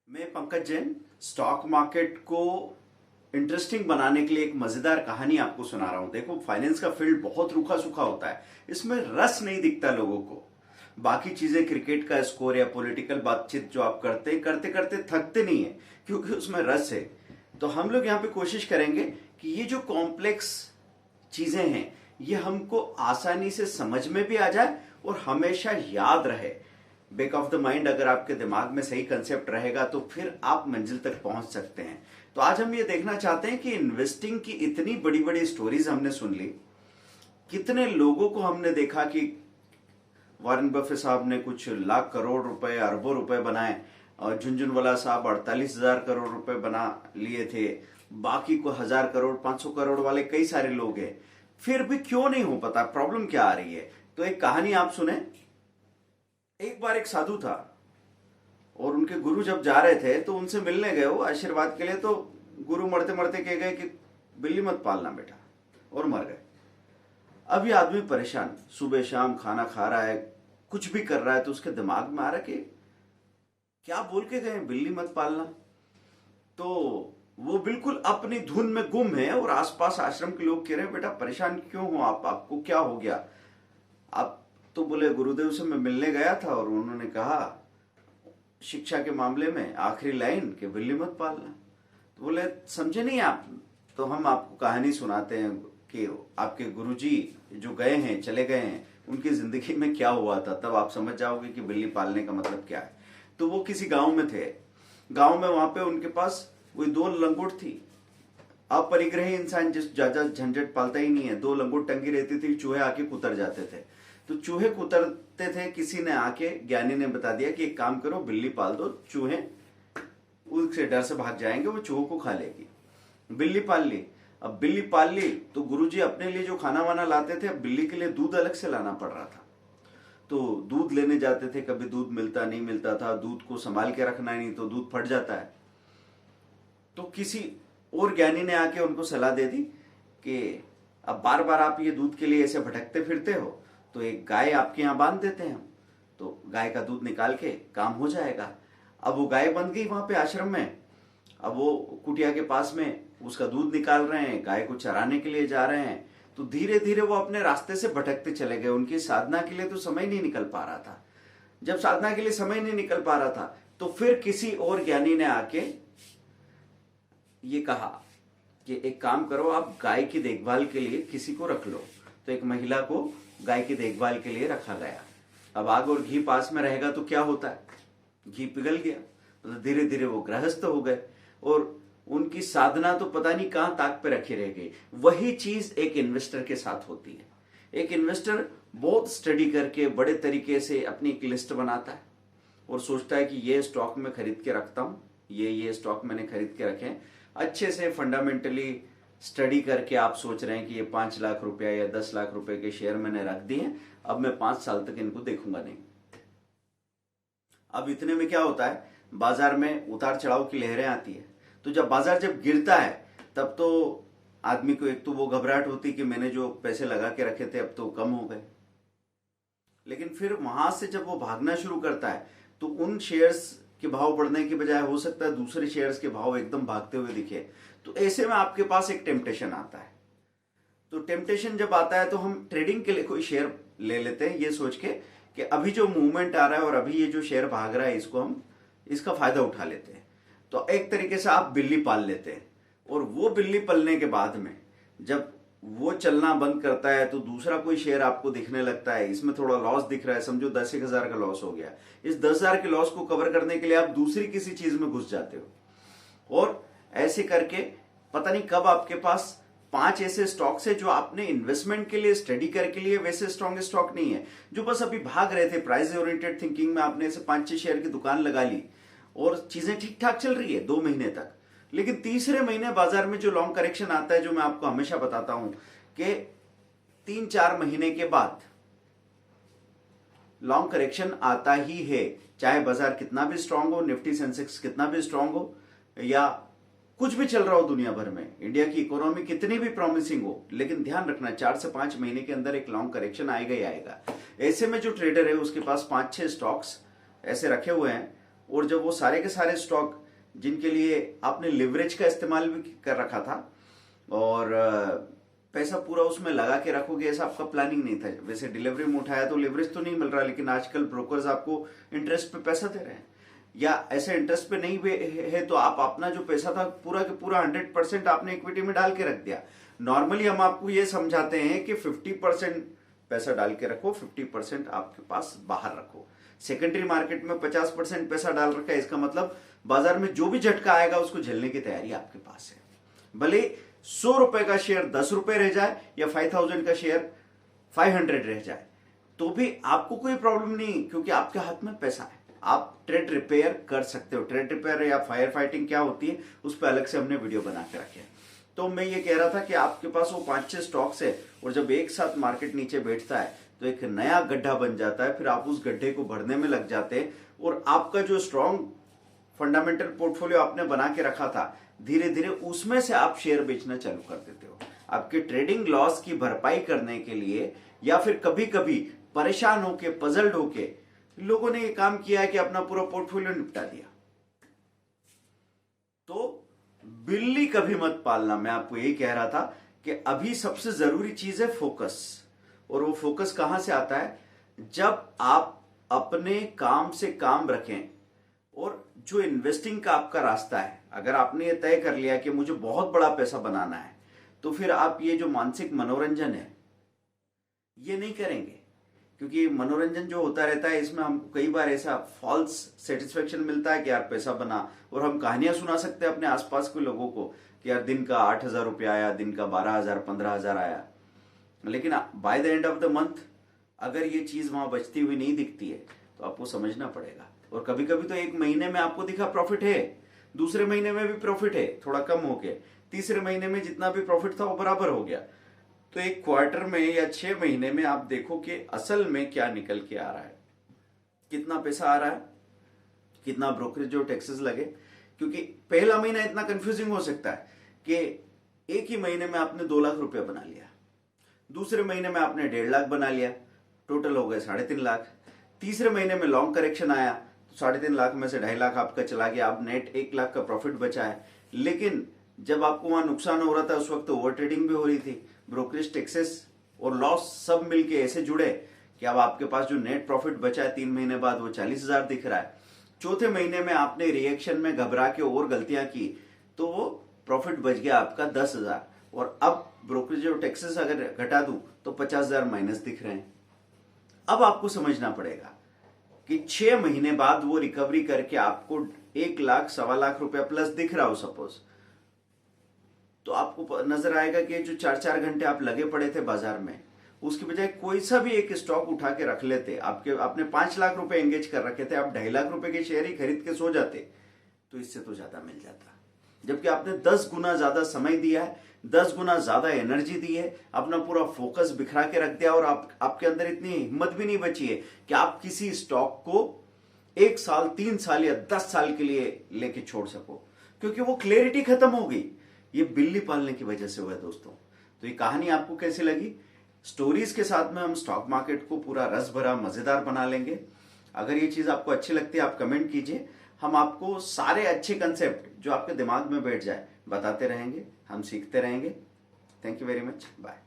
मैं Pankaj Jain stock market को interesting बनाने के लिए एक मजेदार कहानी आपको सुना रहा हूं। देखो, फाइनेंस का फील्ड बहुत रूखा सूखा होता है, इसमें रस नहीं दिखता लोगों को। बाकी चीजें, क्रिकेट का स्कोर या पॉलिटिकल बातचीत जो आप करते करते करते थकते नहीं है, क्योंकि उसमें रस है। तो हम लोग यहाँ पे कोशिश करेंगे कि ये जो कॉम्प्लेक्स चीजें हैं ये हमको आसानी से समझ में भी आ जाए और हमेशा याद रहे। बैक ऑफ द माइंड अगर आपके दिमाग में सही कंसेप्ट रहेगा तो फिर आप मंजिल तक पहुंच सकते हैं। तो आज हम ये देखना चाहते हैं कि इन्वेस्टिंग की इतनी बड़ी बड़ी स्टोरीज हमने सुन ली, कितने लोगों को हमने देखा कि वॉरेन बफे साहब ने कुछ लाख करोड़ रुपए अरबों रुपए बनाए और झुनझुनवाला साहब 48,000 करोड़ रुपए बना लिए थे, बाकी को 1,000 करोड़ 500 करोड़ वाले कई सारे लोग हैं, फिर भी क्यों नहीं हो पता, प्रॉब्लम क्या आ रही है। तो एक कहानी आप सुने। एक बार एक साधु था और उनके गुरु जब जा रहे थे तो उनसे मिलने गए वो आशीर्वाद के लिए। तो गुरु मरते मरते कह गए कि बिल्ली मत पालना बेटा, और मर गए। अब ये आदमी परेशान, सुबह शाम खाना खा रहा है, कुछ भी कर रहा है, तो उसके दिमाग में आ रहा कि क्या बोल के गए बिल्ली मत पालना। तो वो बिल्कुल अपनी धुन में गुम है और आसपास आश्रम के लोग कह रहे हैं बेटा परेशान क्यों हो आप, आपको क्या हो गया। आप तो बोले गुरुदेव से मैं मिलने गया था और उन्होंने कहा शिक्षा के मामले में आखिरी लाइन कि बिल्ली मत पालना। तो बोले समझे नहीं आप, तो हम आपको कहानी सुनाते हैं कि आपके गुरुजी जो गए हैं, चले गए हैं, उनकी जिंदगी में क्या हुआ था, तब आप समझ जाओगे कि बिल्ली पालने का मतलब क्या है। तो वो किसी गांव में थे। गांव में वहां पे उनके पास वही 2 लंगोट थी। अपरिग्रही इंसान जिस ज्यादा झंझट पालता ही नहीं है, 2 लंगोट टंगी रहती थी, चूहे आके कुतर जाते थे। तो चूहे कुतरते थे, किसी ने आके, ज्ञानी ने बता दिया कि एक काम करो बिल्ली पाल दो, चूहे उसके डर से भाग जाएंगे, वो चूहों को खा लेगी। बिल्ली पाल ली। अब बिल्ली पाल ली तो गुरुजी अपने लिए जो खाना वाना लाते थे, अब बिल्ली के लिए दूध अलग से लाना पड़ रहा था। तो दूध लेने जाते थे, कभी दूध मिलता नहीं मिलता था, दूध को संभाल के रखना नहीं तो दूध फट जाता है। तो किसी और ज्ञानी ने आके उनको सलाह दे दी कि अब बार बार आप ये दूध के लिए ऐसे भटकते फिरते हो, तो एक गाय आपके यहाँ बांध देते हैं हम, तो गाय का दूध निकाल के काम हो जाएगा। अब वो गाय बंध गई वहां पे आश्रम में। अब वो कुटिया के पास में उसका दूध निकाल रहे हैं, गाय को चराने के लिए जा रहे हैं। तो धीरे धीरे वो अपने रास्ते से भटकते चले गए। उनकी साधना के लिए तो समय नहीं निकल पा रहा था। जब साधना के लिए समय नहीं निकल पा रहा था तो फिर किसी और ज्ञानी ने आके ये कहा कि एक काम करो, आप गाय की देखभाल के लिए किसी को रख लो। तो एक महिला को गाय की देखभाल के लिए रखा गया। अब आग और घी पास में रहेगा तो क्या होता है, घी पिघल गया। तो धीरे धीरे वो गृहस्थ हो गए और उनकी साधना तो पता नहीं कहां ताक पे रखी रह गई। वही चीज एक इन्वेस्टर के साथ होती है। एक इन्वेस्टर बहुत स्टडी करके बड़े तरीके से अपनी एक लिस्ट बनाता है और सोचता है कि ये स्टॉक में खरीद के रखता हूं, ये स्टॉक मैंने खरीद के रखे हैं। अच्छे से फंडामेंटली स्टडी करके आप सोच रहे हैं कि ये 5 लाख रुपया या 10 लाख रुपए के शेयर मैंने रख दिए, अब मैं 5 साल तक इनको देखूंगा नहीं। अब इतने में क्या होता है, बाजार में उतार चढ़ाव की लहरें आती है। तो जब बाजार जब गिरता है तब तो आदमी को एक तो वो घबराहट होती कि मैंने जो पैसे लगा के रखे थे अब तो कम हो गए। लेकिन फिर वहां से जब वो भागना शुरू करता है तो उन शेयर्स के भाव बढ़ने की बजाय हो सकता है दूसरे शेयर्स के भाव एकदम भागते हुए दिखे। तो ऐसे में आपके पास एक टेम्पटेशन आता है। तो टेम्पटेशन जब आता है तो हम ट्रेडिंग के लिए कोई शेयर ले लेते हैं, ये सोच के कि अभी जो मूवमेंट आ रहा है और अभी ये जो शेयर भाग रहा है इसको हम इसका फायदा उठा लेते हैं। तो एक तरीके से आप बिल्ली पाल लेते हैं और वो बिल्ली पलने के बाद में जब वो चलना बंद करता है तो दूसरा कोई शेयर आपको दिखने लगता है, इसमें थोड़ा लॉस दिख रहा है, समझो 10,000 का लॉस हो गया। इस 10,000 के लॉस को कवर करने के लिए आप दूसरी किसी चीज में घुस जाते हो और ऐसे करके पता नहीं कब आपके पास 5 ऐसे स्टॉक्स है जो आपने इन्वेस्टमेंट के लिए स्टडी करके लिए वैसे स्ट्रॉन्ग स्टॉक नहीं है, जो बस अभी भाग रहे थे। प्राइस ओरिएंटेड थिंकिंग में आपने ऐसे 5-6 शेयर की दुकान लगा ली और चीजें ठीक ठाक चल रही है 2 महीने तक। लेकिन तीसरे महीने बाजार में जो लॉन्ग करेक्शन आता है, जो मैं आपको हमेशा बताता हूं कि 3-4 महीने के बाद लॉन्ग करेक्शन आता ही है, चाहे बाजार कितना भी स्ट्रांग हो, निफ्टी सेंसेक्स कितना भी स्ट्रांग हो या कुछ भी चल रहा हो दुनिया भर में, इंडिया की इकोनॉमी कितनी भी प्रॉमिसिंग हो। लेकिन ध्यान रखना 4 से 5 महीने के अंदर एक लॉन्ग करेक्शन आएगा ही आएगा। ऐसे में जो ट्रेडर है उसके पास 5-6 स्टॉक्स ऐसे रखे हुए हैं और जब वो सारे के सारे स्टॉक जिनके लिए आपने लिवरेज का इस्तेमाल भी कर रखा था और पैसा पूरा उसमें लगा के रखोगे, ऐसा आपका प्लानिंग नहीं था। वैसे डिलीवरी में उठाया तो लिवरेज तो नहीं मिल रहा, लेकिन आजकल ब्रोकर्स आपको इंटरेस्ट पे पैसा दे रहे हैं, या ऐसे इंटरेस्ट पे नहीं है तो आप अपना जो पैसा था पूरा के पूरा 100% आपने इक्विटी में डाल के रख दिया। नॉर्मली हम आपको ये समझाते हैं कि 50% पैसा डाल के रखो, 50% आपके पास बाहर रखो। सेकेंडरी मार्केट में 50% पैसा डाल रखा है, इसका मतलब बाजार में जो भी झटका आएगा उसको झेलने की तैयारी आपके पास है। भले 100 रुपए का शेयर 10 रुपए रह जाए या 5000 का शेयर 500 रह जाए तो भी आपको कोई प्रॉब्लम नहीं, क्योंकि आपके हाथ में पैसा है। आप ट्रेड रिपेयर कर सकते हो। ट्रेड रिपेयर या फायर फाइटिंग क्या होती है उस पर अलग से हमने वीडियो बना के रखे हैं। तो मैं ये कह रहा था कि आपके पास वो 5-6 स्टॉक्स है और जब एक साथ मार्केट नीचे बैठता है तो एक नया गड्ढा बन जाता है, फिर आप उस गड्ढे को भरने में लग जाते हैं और आपका जो स्ट्रॉन्ग फंडामेंटल पोर्टफोलियो आपने बना के रखा था धीरे धीरे उसमें से आप शेयर बेचना चालू कर देते हो। आपके ट्रेडिंग लॉस की भरपाई करने के लिए या फिर कभी कभी परेशान होके पजल्ड होके लोगों ने ये काम किया है कि अपना पूरा पोर्टफोलियो निपटा दिया। तो बिल्ली कभी मत पालना। मैं आपको यही कह रहा था कि अभी सबसे जरूरी चीज है फोकस। और वो फोकस कहां से आता है? जब आप अपने काम से काम रखें और जो इन्वेस्टिंग का आपका रास्ता है, अगर आपने ये तय कर लिया कि मुझे बहुत बड़ा पैसा बनाना है, तो फिर आप ये जो मानसिक मनोरंजन है ये नहीं करेंगे, क्योंकि मनोरंजन जो होता रहता है इसमें हमको कई बार ऐसा फॉल्स सेटिस्फेक्शन मिलता है कि यार पैसा बना, और हम कहानियां सुना सकते हैं अपने आसपास के लोगों को कि यार दिन का 8000 रुपया आया, दिन का 12000 15000 आया, लेकिन by the end of the month अगर ये चीज वहां बचती हुई नहीं दिखती है तो आपको समझना पड़ेगा। और कभी कभी तो एक महीने में आपको दिखा प्रॉफिट है, दूसरे महीने में भी प्रॉफिट है, थोड़ा कम हो गया, तीसरे महीने में जितना भी प्रॉफिट था वो बराबर हो गया। तो एक क्वार्टर में या 6 महीने में आप देखो कि असल में क्या निकल के आ रहा है, कितना पैसा आ रहा है, कितना ब्रोकरेज और टैक्सेस लगे। क्योंकि पहला महीना इतना कंफ्यूजिंग हो सकता है कि एक ही महीने में आपने 2 लाख रुपया बना लिया, दूसरे महीने में आपने 1.5 लाख बना लिया, टोटल हो गए 3.5 लाख। तीसरे महीने में लॉन्ग करेक्शन आया तो 3.5 लाख में से 2.5 लाख आपका चला गया, आप नेट 1 लाख का प्रॉफिट बचा है। लेकिन जब आपको वहां नुकसान हो रहा था उस वक्त ओवर ट्रेडिंग भी हो रही थी, ब्रोकरेज टैक्सेस और लॉस सब मिलके ऐसे जुड़े कि अब आपके पास जो नेट प्रॉफिट बचा है 3 महीने बाद वो 40,000 दिख रहा है। चौथे महीने में आपने रिएक्शन में घबरा के और गलतियां की तो वो प्रॉफिट बच गया आपका 10,000, और अब ब्रोकरेज और टैक्सेस अगर घटा दूं तो 50,000 माइनस दिख रहे हैं। अब आपको समझना पड़ेगा कि 6 महीने बाद वो रिकवरी करके आपको 1 लाख 1.25 रुपया प्लस दिख रहा हो सपोज, तो आपको नजर आएगा कि जो 4-4 घंटे आप लगे पड़े थे बाजार में, उसके बजाय कोई सा भी एक स्टॉक उठा के रख लेते। आपने 5 लाख रुपए एंगेज कर रखे थे, आप 2.5 लाख रुपए के शेयर ही खरीद के सो जाते तो इससे तो ज्यादा मिल जाता। जबकि आपने 10 गुना ज्यादा समय दिया है, 10 गुना ज्यादा एनर्जी दी है, अपना पूरा फोकस बिखरा के रख दिया, और आपके अंदर इतनी हिम्मत भी नहीं बची है कि आप किसी स्टॉक को 1 साल 3 साल या 10 साल के लिए लेके छोड़ सको, क्योंकि वो क्लैरिटी खत्म हो गई। ये बिल्ली पालने की वजह से हुआ है दोस्तों। तो ये कहानी आपको कैसी लगी? स्टोरीज के साथ में हम स्टॉक मार्केट को पूरा रस भरा मजेदार बना लेंगे। अगर ये चीज आपको अच्छी लगती है आप कमेंट कीजिए, हम आपको सारे अच्छे कंसेप्ट जो आपके दिमाग में बैठ जाए बताते रहेंगे, हम सीखते रहेंगे। Thank you very much, bye.